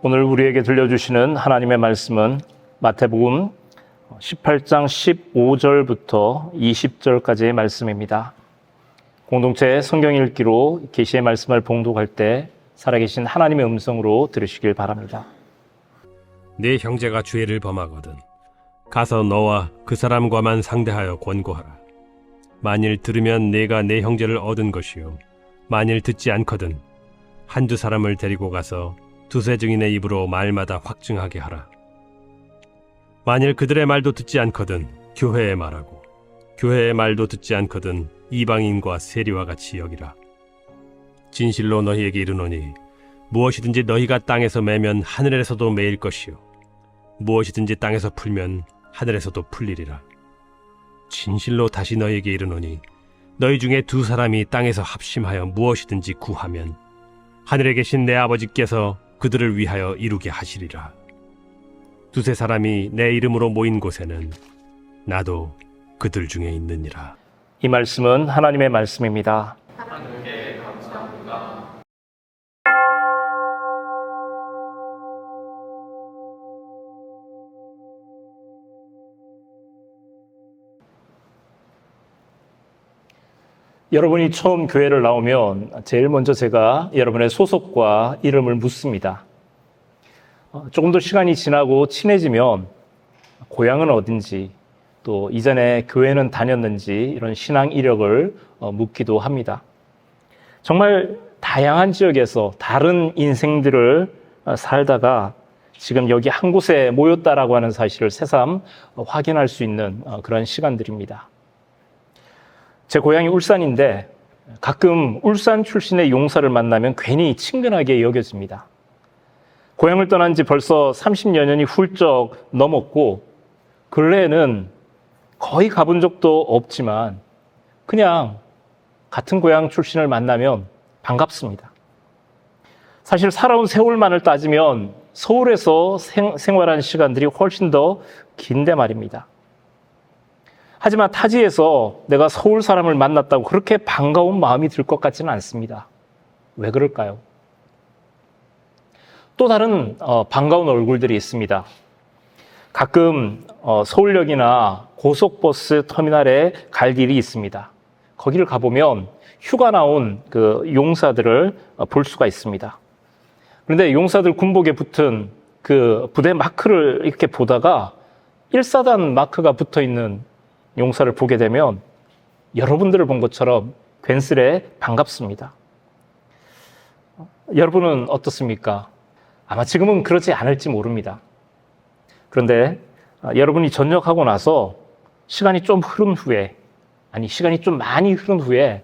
오늘 우리에게 들려주시는 하나님의 말씀은 마태복음 18장 15절부터 20절까지의 말씀입니다. 공동체 성경 읽기로 계시의 말씀을 봉독할 때 살아계신 하나님의 음성으로 들으시길 바랍니다. 네 형제가 죄를 범하거든 가서 너와 그 사람과만 상대하여 권고하라. 만일 들으면 네가 네 형제를 얻은 것이요 만일 듣지 않거든 한두 사람을 데리고 가서 두세 증인의 입으로 말마다 확증하게 하라. 만일 그들의 말도 듣지 않거든 교회의 말하고 교회의 말도 듣지 않거든 이방인과 세리와 같이 여기라. 진실로 너희에게 이르노니 무엇이든지 너희가 땅에서 매면 하늘에서도 매일 것이요 무엇이든지 땅에서 풀면 하늘에서도 풀리리라. 진실로 다시 너희에게 이르노니 너희 중에 두 사람이 땅에서 합심하여 무엇이든지 구하면 하늘에 계신 내 아버지께서 그들을 위하여 이루게 하시리라. 두세 사람이 내 이름으로 모인 곳에는 나도 그들 중에 있느니라. 이 말씀은 하나님의 말씀입니다. 하나님께 감사합니다. 여러분이 처음 교회를 나오면 제일 먼저 제가 여러분의 소속과 이름을 묻습니다. 조금 더 시간이 지나고 친해지면 고향은 어딘지 또 이전에 교회는 다녔는지 이런 신앙 이력을 묻기도 합니다. 정말 다양한 지역에서 다른 인생들을 살다가 지금 여기 한 곳에 모였다라고 하는 사실을 새삼 확인할 수 있는 그런 시간들입니다. 제 고향이 울산인데 가끔 울산 출신의 용사를 만나면 괜히 친근하게 여겨집니다. 고향을 떠난 지 벌써 30여 년이 훌쩍 넘었고 근래에는 거의 가본 적도 없지만 그냥 같은 고향 출신을 만나면 반갑습니다. 사실 살아온 세월만을 따지면 서울에서 생활한 시간들이 훨씬 더 긴데 말입니다. 하지만 타지에서 내가 서울 사람을 만났다고 그렇게 반가운 마음이 들 것 같지는 않습니다. 왜 그럴까요? 또 다른 반가운 얼굴들이 있습니다. 가끔 서울역이나 고속버스 터미널에 갈 일이 있습니다. 거기를 가보면 휴가 나온 그 용사들을 볼 수가 있습니다. 그런데 용사들 군복에 붙은 그 부대 마크를 이렇게 보다가 1사단 마크가 붙어 있는 용사를 보게 되면 여러분들을 본 것처럼 괜스레 반갑습니다. 여러분은 어떻습니까? 아마 지금은 그렇지 않을지 모릅니다. 그런데 여러분이 전역하고 나서 시간이 좀 흐른 후에, 시간이 좀 많이 흐른 후에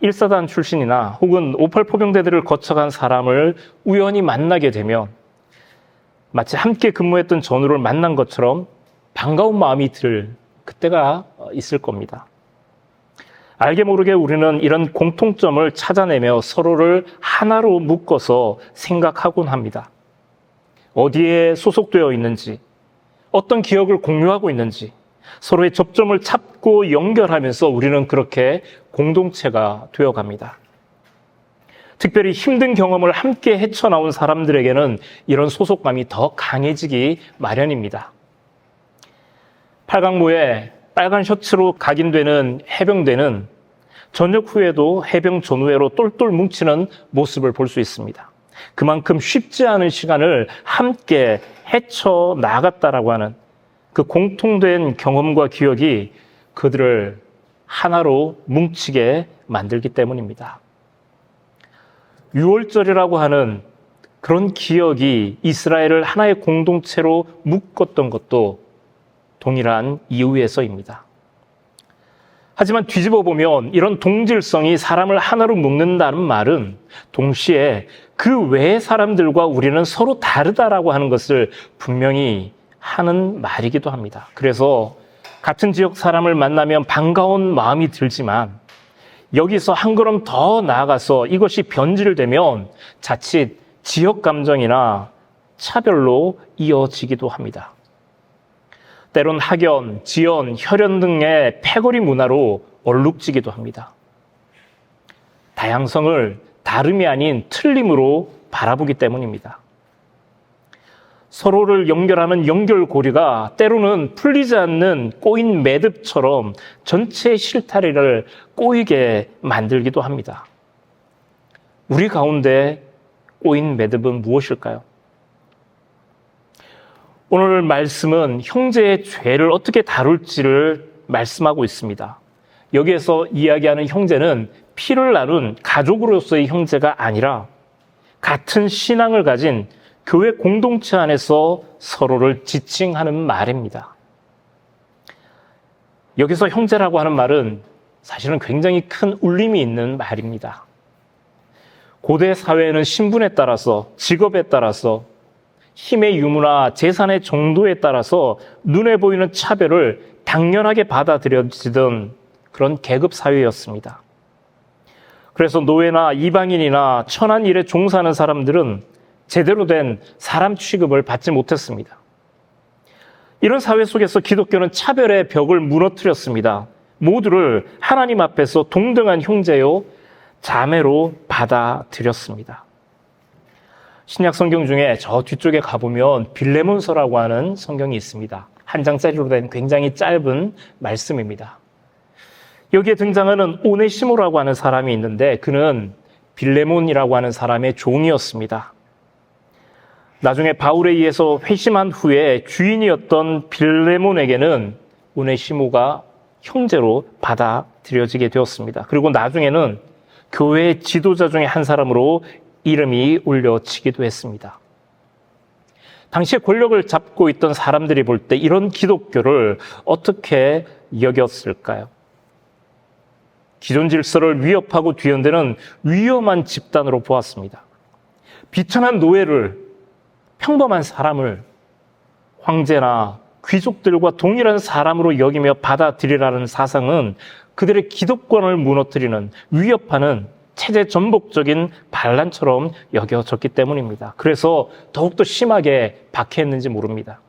1사단 출신이나 혹은 58 포병대들을 거쳐간 사람을 우연히 만나게 되면 마치 함께 근무했던 전우를 만난 것처럼 반가운 마음이 들 그때가 있을 겁니다. 알게 모르게 우리는 이런 공통점을 찾아내며 서로를 하나로 묶어서 생각하곤 합니다. 어디에 소속되어 있는지, 어떤 기억을 공유하고 있는지 서로의 접점을 찾고 연결하면서 우리는 그렇게 공동체가 되어갑니다. 특별히 힘든 경험을 함께 헤쳐나온 사람들에게는 이런 소속감이 더 강해지기 마련입니다. 팔강모에 빨간 셔츠로 각인되는 해병대는 전역 후에도 해병 전후회로 똘똘 뭉치는 모습을 볼 수 있습니다. 그만큼 쉽지 않은 시간을 함께 헤쳐나갔다라고 하는 그 공통된 경험과 기억이 그들을 하나로 뭉치게 만들기 때문입니다. 6월절이라고 하는 그런 기억이 이스라엘을 하나의 공동체로 묶었던 것도 동일한 이유에서입니다. 하지만 뒤집어 보면 이런 동질성이 사람을 하나로 묶는다는 말은 동시에 그 외의 사람들과 우리는 서로 다르다라고 하는 것을 분명히 하는 말이기도 합니다. 그래서 같은 지역 사람을 만나면 반가운 마음이 들지만 여기서 한 걸음 더 나아가서 이것이 변질되면 자칫 지역 감정이나 차별로 이어지기도 합니다. 때론 학연, 지연, 혈연 등의 패거리 문화로 얼룩지기도 합니다. 다양성을 다름이 아닌 틀림으로 바라보기 때문입니다. 서로를 연결하는 연결고리가 때로는 풀리지 않는 꼬인 매듭처럼 전체 실타래를 꼬이게 만들기도 합니다. 우리 가운데 꼬인 매듭은 무엇일까요? 오늘 말씀은 형제의 죄를 어떻게 다룰지를 말씀하고 있습니다. 여기에서 이야기하는 형제는 피를 나눈 가족으로서의 형제가 아니라 같은 신앙을 가진 교회 공동체 안에서 서로를 지칭하는 말입니다. 여기서 형제라고 하는 말은 사실은 굉장히 큰 울림이 있는 말입니다. 고대 사회에는 신분에 따라서, 직업에 따라서, 힘의 유무나 재산의 정도에 따라서 눈에 보이는 차별을 당연하게 받아들여지던 그런 계급 사회였습니다. 그래서 노예나 이방인이나 천한 일에 종사하는 사람들은 제대로 된 사람 취급을 받지 못했습니다. 이런 사회 속에서 기독교는 차별의 벽을 무너뜨렸습니다. 모두를 하나님 앞에서 동등한 형제요 자매로 받아들였습니다. 신약 성경 중에 저 뒤쪽에 가보면 빌레몬서라고 하는 성경이 있습니다. 한 장짜리로 된 굉장히 짧은 말씀입니다. 여기에 등장하는 오네시모라고 하는 사람이 있는데 그는 빌레몬이라고 하는 사람의 종이었습니다. 나중에 바울에 의해서 회심한 후에 주인이었던 빌레몬에게는 오네시모가 형제로 받아들여지게 되었습니다. 그리고 나중에는 교회의 지도자 중에 한 사람으로 이름이 올려지기도 했습니다. 당시에 권력을 잡고 있던 사람들이 볼 때 이런 기독교를 어떻게 여겼을까요? 기존 질서를 위협하고 뒤흔드는 위험한 집단으로 보았습니다. 비천한 노예를, 평범한 사람을 황제나 귀족들과 동일한 사람으로 여기며 받아들이라는 사상은 그들의 기독권을 무너뜨리는, 위협하는 체제 전복적인 반란처럼 여겨졌기 때문입니다. 그래서 더욱더 심하게 박해했는지 모릅니다.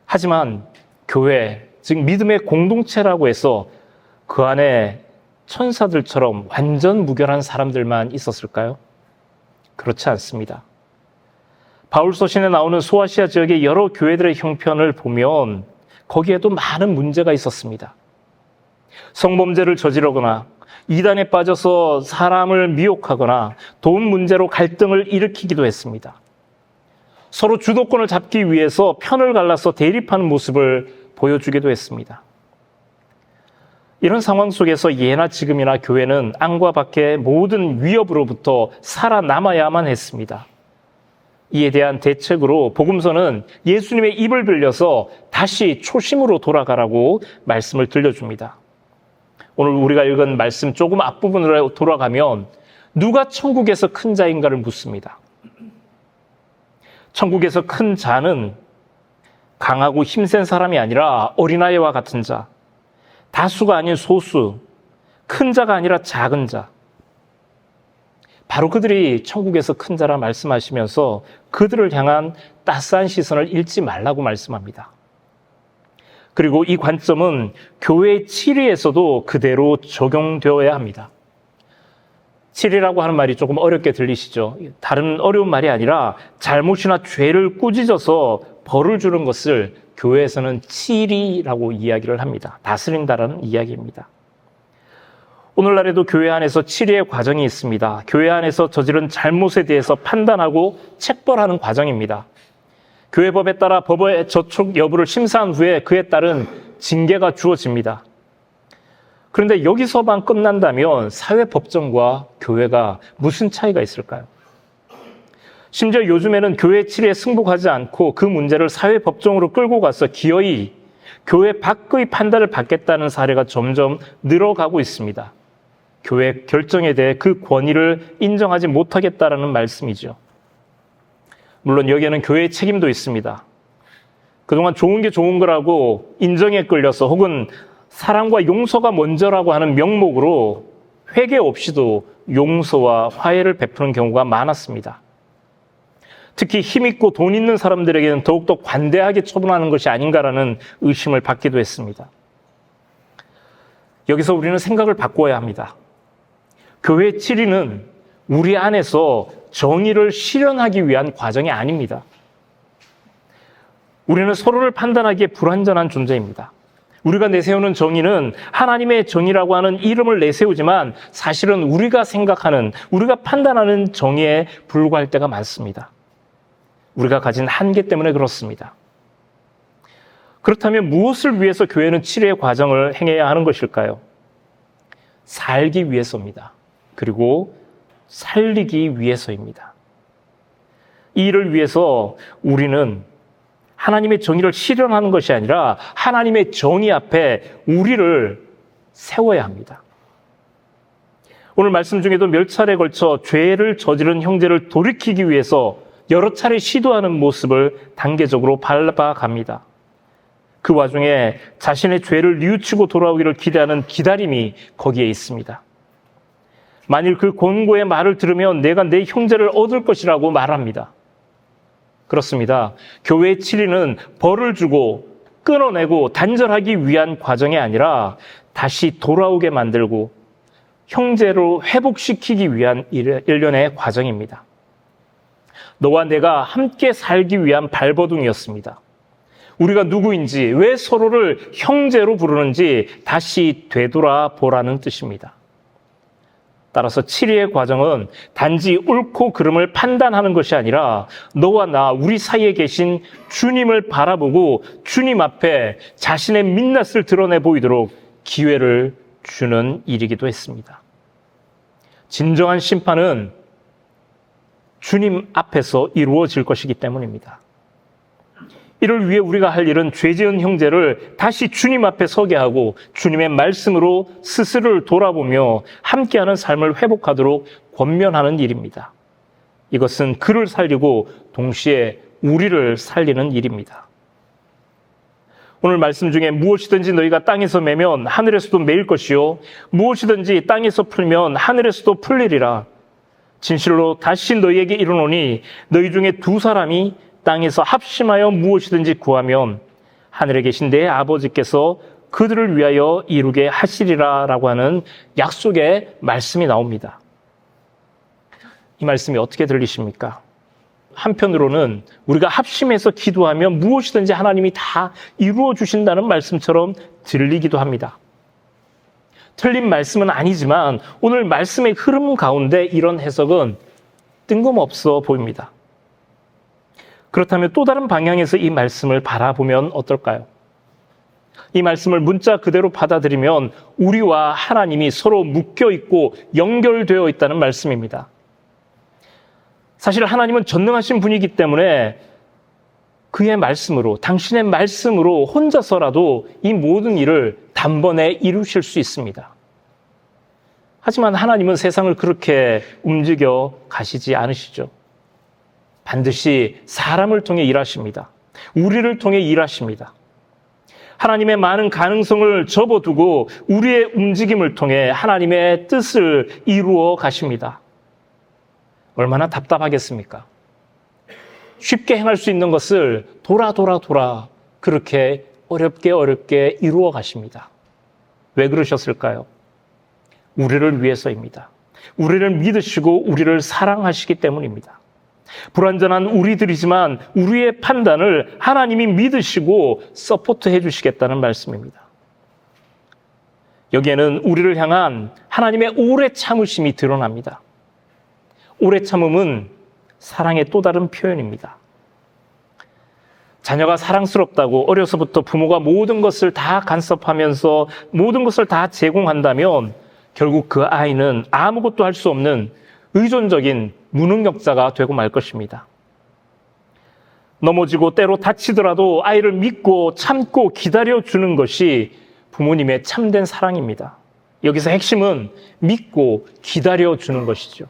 하지만 교회, 즉 믿음의 공동체라고 해서 그 안에 천사들처럼 완전 무결한 사람들만 있었을까요? 그렇지 않습니다. 바울 서신에 나오는 소아시아 지역의 여러 교회들의 형편을 보면 거기에도 많은 문제가 있었습니다. 성범죄를 저지르거나 이단에 빠져서 사람을 미혹하거나 돈 문제로 갈등을 일으키기도 했습니다. 서로 주도권을 잡기 위해서 편을 갈라서 대립하는 모습을 보여주기도 했습니다. 이런 상황 속에서 예나 지금이나 교회는 안과 밖의 모든 위협으로부터 살아남아야만 했습니다. 이에 대한 대책으로 복음서는 예수님의 입을 빌려서 다시 초심으로 돌아가라고 말씀을 들려줍니다. 오늘 우리가 읽은 말씀 조금 앞부분으로 돌아가면 누가 천국에서 큰 자인가를 묻습니다. 천국에서 큰 자는 강하고 힘센 사람이 아니라 어린아이와 같은 자, 다수가 아닌 소수, 큰 자가 아니라 작은 자. 바로 그들이 천국에서 큰 자라 말씀하시면서 그들을 향한 따스한 시선을 잃지 말라고 말씀합니다. 그리고 이 관점은 교회의 치리에서도 그대로 적용되어야 합니다. 치리라고 하는 말이 조금 어렵게 들리시죠? 다른 어려운 말이 아니라 잘못이나 죄를 꾸짖어서 벌을 주는 것을 교회에서는 치리라고 이야기를 합니다. 다스린다라는 이야기입니다. 오늘날에도 교회 안에서 치리의 과정이 있습니다. 교회 안에서 저지른 잘못에 대해서 판단하고 책벌하는 과정입니다. 교회법에 따라 법의 저촉 여부를 심사한 후에 그에 따른 징계가 주어집니다. 그런데 여기서만 끝난다면 사회법정과 교회가 무슨 차이가 있을까요? 심지어 요즘에는 교회 치리에 승복하지 않고 그 문제를 사회법정으로 끌고 가서 기어이 교회 밖의 판단을 받겠다는 사례가 점점 늘어가고 있습니다. 교회 결정에 대해 그 권위를 인정하지 못하겠다라는 말씀이죠. 물론 여기에는 교회의 책임도 있습니다. 그동안 좋은 게 좋은 거라고 인정에 끌려서 혹은 사랑과 용서가 먼저라고 하는 명목으로 회개 없이도 용서와 화해를 베푸는 경우가 많았습니다. 특히 힘있고 돈 있는 사람들에게는 더욱더 관대하게 처분하는 것이 아닌가라는 의심을 받기도 했습니다. 여기서 우리는 생각을 바꿔야 합니다. 교회의 치리는 우리 안에서 정의를 실현하기 위한 과정이 아닙니다. 우리는 서로를 판단하기에 불완전한 존재입니다. 우리가 내세우는 정의는 하나님의 정의라고 하는 이름을 내세우지만 사실은 우리가 생각하는, 우리가 판단하는 정의에 불과할 때가 많습니다. 우리가 가진 한계 때문에 그렇습니다. 그렇다면 무엇을 위해서 교회는 치료의 과정을 행해야 하는 것일까요? 살기 위해서입니다. 그리고 살리기 위해서입니다. 이 일을 위해서 우리는 하나님의 정의를 실현하는 것이 아니라 하나님의 정의 앞에 우리를 세워야 합니다. 오늘 말씀 중에도 몇 차례에 걸쳐 죄를 저지른 형제를 돌이키기 위해서 여러 차례 시도하는 모습을 단계적으로 밟아갑니다. 그 와중에 자신의 죄를 뉘우치고 돌아오기를 기대하는 기다림이 거기에 있습니다. 만일 그 권고의 말을 들으면 내가 내 형제를 얻을 것이라고 말합니다. 그렇습니다. 교회의 치리는 벌을 주고 끊어내고 단절하기 위한 과정이 아니라 다시 돌아오게 만들고 형제로 회복시키기 위한 일련의 과정입니다. 너와 내가 함께 살기 위한 발버둥이었습니다. 우리가 누구인지, 왜 서로를 형제로 부르는지 다시 되돌아보라는 뜻입니다. 따라서 치리의 과정은 단지 옳고 그름을 판단하는 것이 아니라 너와 나, 우리 사이에 계신 주님을 바라보고 주님 앞에 자신의 민낯을 드러내 보이도록 기회를 주는 일이기도 했습니다. 진정한 심판은 주님 앞에서 이루어질 것이기 때문입니다. 이를 위해 우리가 할 일은 죄 지은 형제를 다시 주님 앞에 서게 하고 주님의 말씀으로 스스로를 돌아보며 함께하는 삶을 회복하도록 권면하는 일입니다. 이것은 그를 살리고 동시에 우리를 살리는 일입니다. 오늘 말씀 중에 무엇이든지 너희가 땅에서 매면 하늘에서도 매일 것이요 무엇이든지 땅에서 풀면 하늘에서도 풀리리라. 진실로 다시 너희에게 이르노니 너희 중에 두 사람이 땅에서 합심하여 무엇이든지 구하면 하늘에 계신 내 아버지께서 그들을 위하여 이루게 하시리라 라고 하는 약속의 말씀이 나옵니다. 이 말씀이 어떻게 들리십니까? 한편으로는 우리가 합심해서 기도하면 무엇이든지 하나님이 다 이루어 주신다는 말씀처럼 들리기도 합니다. 틀린 말씀은 아니지만 오늘 말씀의 흐름 가운데 이런 해석은 뜬금없어 보입니다. 그렇다면 또 다른 방향에서 이 말씀을 바라보면 어떨까요? 이 말씀을 문자 그대로 받아들이면 우리와 하나님이 서로 묶여있고 연결되어 있다는 말씀입니다. 사실 하나님은 전능하신 분이기 때문에 그의 말씀으로, 당신의 말씀으로 혼자서라도 이 모든 일을 단번에 이루실 수 있습니다. 하지만 하나님은 세상을 그렇게 움직여 가시지 않으시죠. 반드시 사람을 통해 일하십니다. 우리를 통해 일하십니다. 하나님의 많은 가능성을 접어두고 우리의 움직임을 통해 하나님의 뜻을 이루어 가십니다. 얼마나 답답하겠습니까? 쉽게 행할 수 있는 것을 돌아 그렇게 어렵게 이루어 가십니다. 왜 그러셨을까요? 우리를 위해서입니다. 우리를 믿으시고 우리를 사랑하시기 때문입니다. 불완전한 우리들이지만 우리의 판단을 하나님이 믿으시고 서포트해 주시겠다는 말씀입니다. 여기에는 우리를 향한 하나님의 오래 참으심이 드러납니다. 오래 참음은 사랑의 또 다른 표현입니다. 자녀가 사랑스럽다고 어려서부터 부모가 모든 것을 다 간섭하면서 모든 것을 다 제공한다면 결국 그 아이는 아무것도 할 수 없는 의존적인 무능력자가 되고 말 것입니다. 넘어지고 때로 다치더라도 아이를 믿고 참고 기다려주는 것이 부모님의 참된 사랑입니다. 여기서 핵심은 믿고 기다려주는 것이죠.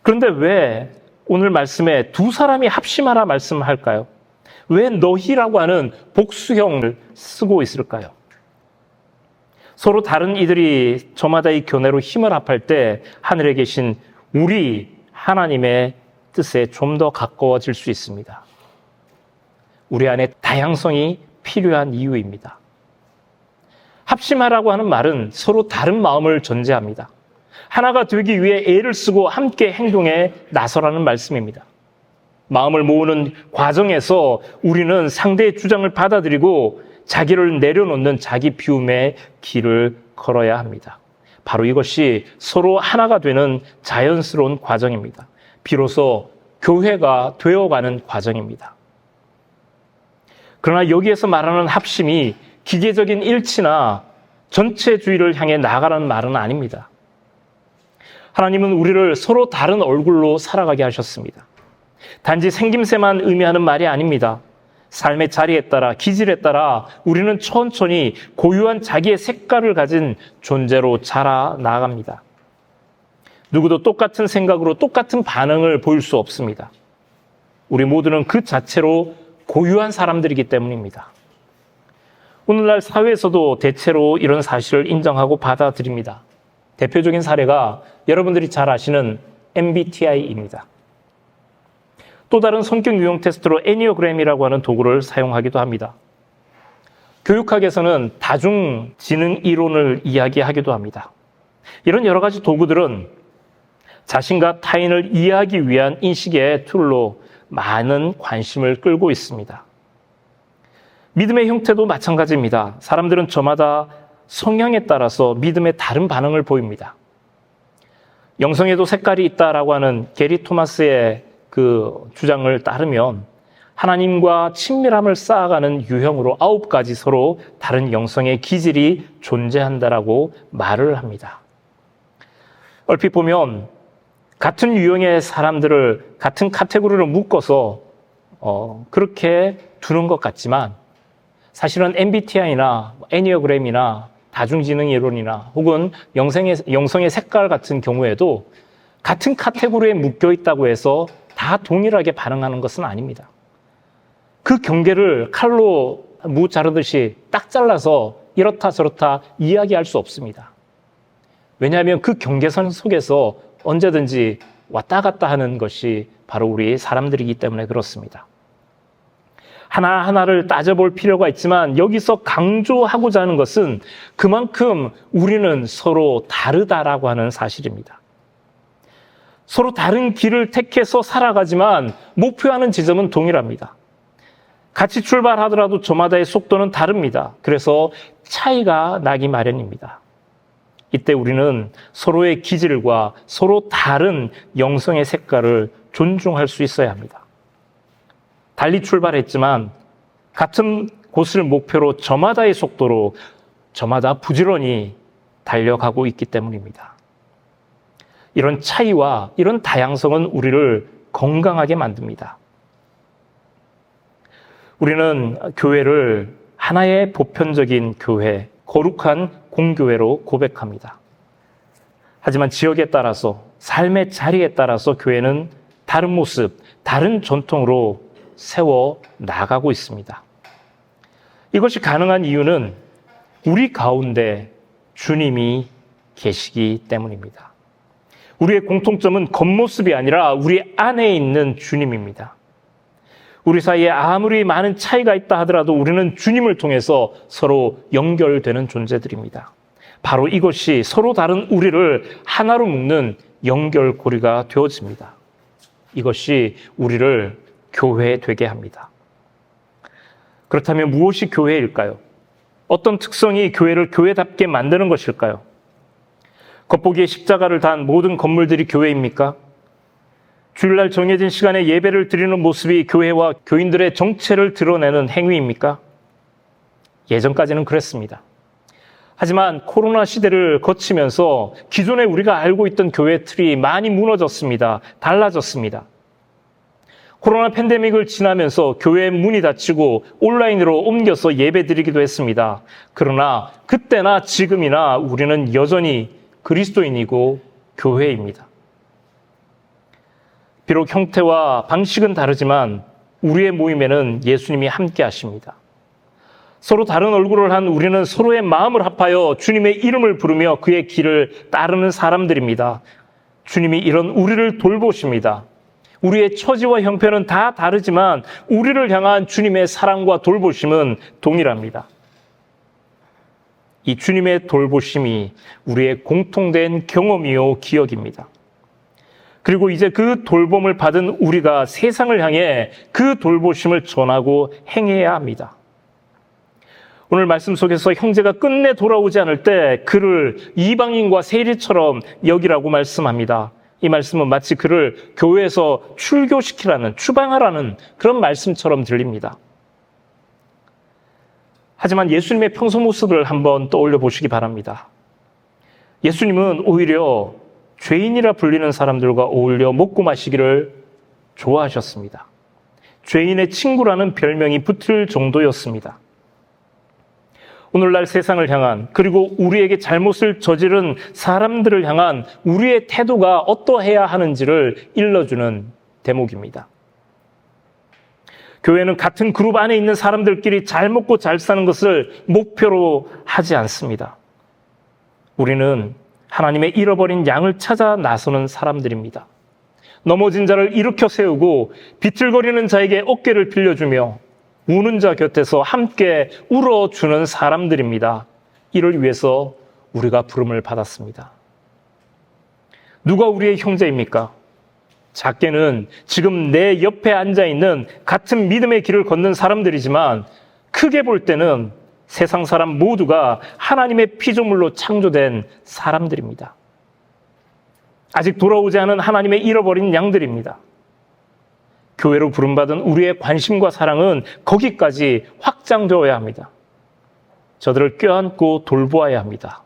그런데 왜 오늘 말씀에 두 사람이 합심하라 말씀할까요? 왜 너희라고 하는 복수형을 쓰고 있을까요? 서로 다른 이들이 저마다의 교내로 힘을 합할 때 하늘에 계신 우리 하나님의 뜻에 좀 더 가까워질 수 있습니다. 우리 안에 다양성이 필요한 이유입니다. 합심하라고 하는 말은 서로 다른 마음을 전제합니다. 하나가 되기 위해 애를 쓰고 함께 행동에 나서라는 말씀입니다. 마음을 모으는 과정에서 우리는 상대의 주장을 받아들이고 자기를 내려놓는 자기 비움의 길을 걸어야 합니다. 바로 이것이 서로 하나가 되는 자연스러운 과정입니다. 비로소 교회가 되어가는 과정입니다. 그러나 여기에서 말하는 합심이 기계적인 일치나 전체주의를 향해 나아가라는 말은 아닙니다. 하나님은 우리를 서로 다른 얼굴로 살아가게 하셨습니다. 단지 생김새만 의미하는 말이 아닙니다. 삶의 자리에 따라, 기질에 따라 우리는 천천히 고유한 자기의 색깔을 가진 존재로 자라 나아갑니다. 누구도 똑같은 생각으로 똑같은 반응을 보일 수 없습니다. 우리 모두는 그 자체로 고유한 사람들이기 때문입니다. 오늘날 사회에서도 대체로 이런 사실을 인정하고 받아들입니다. 대표적인 사례가 여러분들이 잘 아시는 MBTI입니다. 또 다른 성격 유형 테스트로 애니어그램이라고 하는 도구를 사용하기도 합니다. 교육학에서는 다중지능 이론을 이야기하기도 합니다. 이런 여러 가지 도구들은 자신과 타인을 이해하기 위한 인식의 툴로 많은 관심을 끌고 있습니다. 믿음의 형태도 마찬가지입니다. 사람들은 저마다 성향에 따라서 믿음에 다른 반응을 보입니다. 영성에도 색깔이 있다라고 하는 게리 토마스의 그 주장을 따르면 하나님과 친밀함을 쌓아가는 유형으로 9가지 서로 다른 영성의 기질이 존재한다라고 말을 합니다. 얼핏 보면 같은 유형의 사람들을 같은 카테고리로 묶어서 그렇게 두는 것 같지만 사실은 MBTI나 애니어그램이나 다중지능 이론이나 혹은 영성의 색깔 같은 경우에도 같은 카테고리에 묶여 있다고 해서 다 동일하게 반응하는 것은 아닙니다. 그 경계를 칼로 무 자르듯이 딱 잘라서 이렇다 저렇다 이야기할 수 없습니다. 왜냐하면 그 경계선 속에서 언제든지 왔다 갔다 하는 것이 바로 우리 사람들이기 때문에 그렇습니다. 하나하나를 따져볼 필요가 있지만 여기서 강조하고자 하는 것은 그만큼 우리는 서로 다르다라고 하는 사실입니다. 서로 다른 길을 택해서 살아가지만 목표하는 지점은 동일합니다. 같이 출발하더라도 저마다의 속도는 다릅니다. 그래서 차이가 나기 마련입니다. 이때 우리는 서로의 기질과 서로 다른 영성의 색깔을 존중할 수 있어야 합니다. 달리 출발했지만 같은 곳을 목표로 저마다의 속도로 저마다 부지런히 달려가고 있기 때문입니다. 이런 차이와 이런 다양성은 우리를 건강하게 만듭니다. 우리는 교회를 하나의 보편적인 교회, 거룩한 공교회로 고백합니다. 하지만 지역에 따라서, 삶의 자리에 따라서 교회는 다른 모습, 다른 전통으로 세워 나가고 있습니다. 이것이 가능한 이유는 우리 가운데 주님이 계시기 때문입니다. 우리의 공통점은 겉모습이 아니라 우리 안에 있는 주님입니다. 우리 사이에 아무리 많은 차이가 있다 하더라도 우리는 주님을 통해서 서로 연결되는 존재들입니다. 바로 이것이 서로 다른 우리를 하나로 묶는 연결고리가 되어집니다. 이것이 우리를 교회 되게 합니다. 그렇다면 무엇이 교회일까요? 어떤 특성이 교회를 교회답게 만드는 것일까요? 겉보기에 십자가를 단 모든 건물들이 교회입니까? 주일날 정해진 시간에 예배를 드리는 모습이 교회와 교인들의 정체를 드러내는 행위입니까? 예전까지는 그랬습니다. 하지만 코로나 시대를 거치면서 기존에 우리가 알고 있던 교회 틀이 많이 무너졌습니다. 달라졌습니다. 코로나 팬데믹을 지나면서 교회 문이 닫히고 온라인으로 옮겨서 예배 드리기도 했습니다. 그러나 그때나 지금이나 우리는 여전히 그리스도인이고 교회입니다. 비록 형태와 방식은 다르지만 우리의 모임에는 예수님이 함께 하십니다. 서로 다른 얼굴을 한 우리는 서로의 마음을 합하여 주님의 이름을 부르며 그의 길을 따르는 사람들입니다. 주님이 이런 우리를 돌보십니다. 우리의 처지와 형편은 다 다르지만 우리를 향한 주님의 사랑과 돌보심은 동일합니다. 이 주님의 돌보심이 우리의 공통된 경험이요 기억입니다. 그리고 이제 그 돌봄을 받은 우리가 세상을 향해 그 돌보심을 전하고 행해야 합니다. 오늘 말씀 속에서 형제가 끝내 돌아오지 않을 때 그를 이방인과 세리처럼 여기라고 말씀합니다. 이 말씀은 마치 그를 교회에서 출교시키라는, 추방하라는 그런 말씀처럼 들립니다. 하지만 예수님의 평소 모습을 한번 떠올려 보시기 바랍니다. 예수님은 오히려 죄인이라 불리는 사람들과 어울려 먹고 마시기를 좋아하셨습니다. 죄인의 친구라는 별명이 붙을 정도였습니다. 오늘날 세상을 향한, 그리고 우리에게 잘못을 저지른 사람들을 향한 우리의 태도가 어떠해야 하는지를 일러주는 대목입니다. 교회는 같은 그룹 안에 있는 사람들끼리 잘 먹고 잘 사는 것을 목표로 하지 않습니다. 우리는 하나님의 잃어버린 양을 찾아 나서는 사람들입니다. 넘어진 자를 일으켜 세우고 비틀거리는 자에게 어깨를 빌려주며 우는 자 곁에서 함께 울어주는 사람들입니다. 이를 위해서 우리가 부름을 받았습니다. 누가 우리의 형제입니까? 작게는 지금 내 옆에 앉아있는 같은 믿음의 길을 걷는 사람들이지만 크게 볼 때는 세상 사람 모두가 하나님의 피조물로 창조된 사람들입니다. 아직 돌아오지 않은 하나님의 잃어버린 양들입니다. 교회로 부름받은 우리의 관심과 사랑은 거기까지 확장되어야 합니다. 저들을 껴안고 돌보아야 합니다.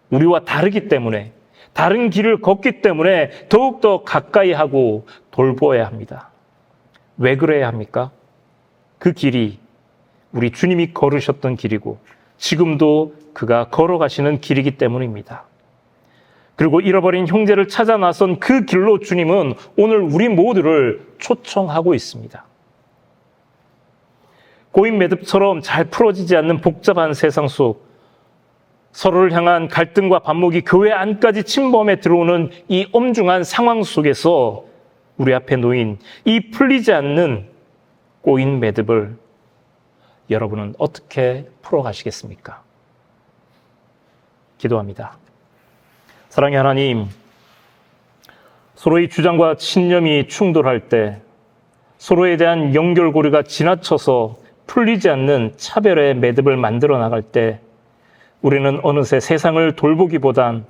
우리와 다르기 때문에, 다른 길을 걷기 때문에 더욱더 가까이 하고 돌보아야 합니다. 왜 그래야 합니까? 그 길이 우리 주님이 걸으셨던 길이고 지금도 그가 걸어가시는 길이기 때문입니다. 그리고 잃어버린 형제를 찾아 나선 그 길로 주님은 오늘 우리 모두를 초청하고 있습니다. 꼬인 매듭처럼 잘 풀어지지 않는 복잡한 세상 속, 서로를 향한 갈등과 반목이 교회 안까지 침범해 들어오는 이 엄중한 상황 속에서 우리 앞에 놓인 이 풀리지 않는 꼬인 매듭을 여러분은 어떻게 풀어가시겠습니까? 기도합니다. 사랑의 하나님, 서로의 주장과 신념이 충돌할 때, 서로에 대한 연결고리가 지나쳐서 풀리지 않는 차별의 매듭을 만들어 나갈 때 우리는 어느새 세상을 돌보기보단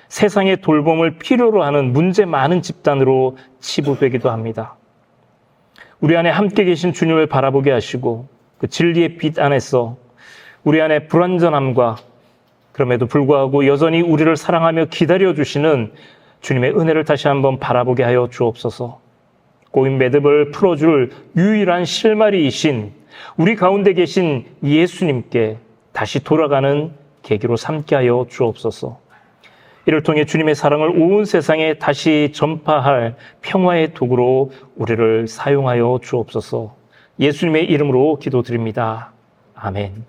세상의 돌봄을 필요로 하는 문제 많은 집단으로 치부되기도 합니다. 우리 안에 함께 계신 주님을 바라보게 하시고 그 진리의 빛 안에서 우리 안에 불완전함과 그럼에도 불구하고 여전히 우리를 사랑하며 기다려주시는 주님의 은혜를 다시 한번 바라보게 하여 주옵소서. 꼬인 매듭을 풀어줄 유일한 실마리이신 우리 가운데 계신 예수님께 다시 돌아가는 계기로 삼게 하여 주옵소서. 이를 통해 주님의 사랑을 온 세상에 다시 전파할 평화의 도구로 우리를 사용하여 주옵소서. 예수님의 이름으로 기도드립니다. 아멘.